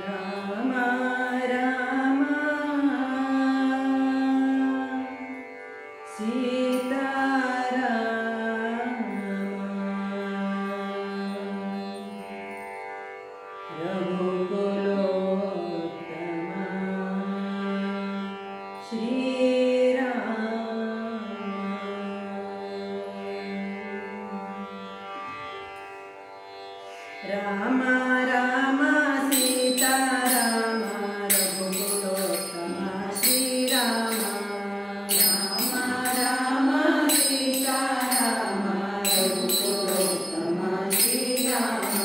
Rama Rama Seetharama ರಘುಕುಲೋತ್ತಮ Shriram Rama Rama Seetharama ರಘುಕುಲೋತ್ತಮ Shriram Rama Rama Seetharama ರಘುಕುಲೋತ್ತಮ Shriram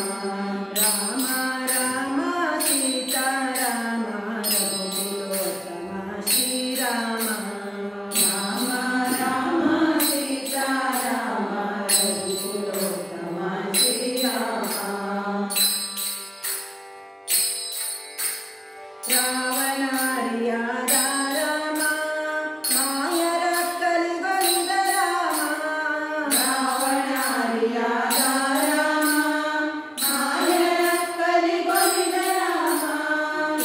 Rama Rama Seetharama ರಘುಕುಲೋತ್ತಮ Shriram Rama Rama Seetharama ರಘುಕುಲೋತ್ತಮ Shriram ರಾವಣಾರಿಯಾದ Rama ಮಾಯರ ಕಲಿಗೊಳಿದ Rama ರಾವಣಾರಿಯಾದ Rama ಮಾಯರ ಕಲಿಗೊಳಿದ Rama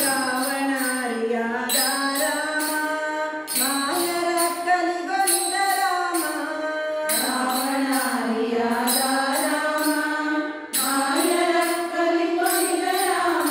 ರಾವಣಾರಿಯಾದ Rama ಮಾಯರ ಕಲಿಗೊಳಿದ Rama ರಾವಣಾರಿಯಾದ Rama ಮಾಯರ ಕಲಿಗೊಳಿದ Rama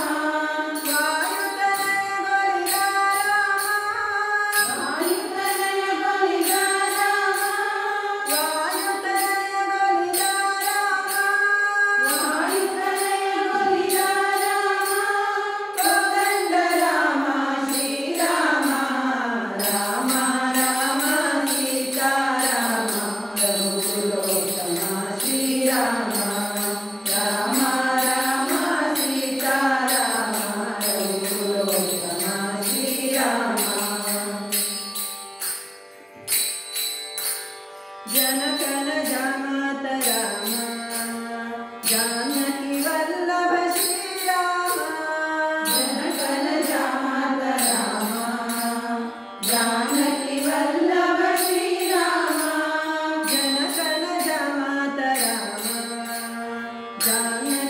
ಜನಕನ ಜಾಮಾತ Rama Janaki Vallabh Shriram ಜನಕನ ಜಾಮಾತ Rama Janaki Vallabh Shriram ಜನಕನ ಜಾಮಾತ Rama Janaki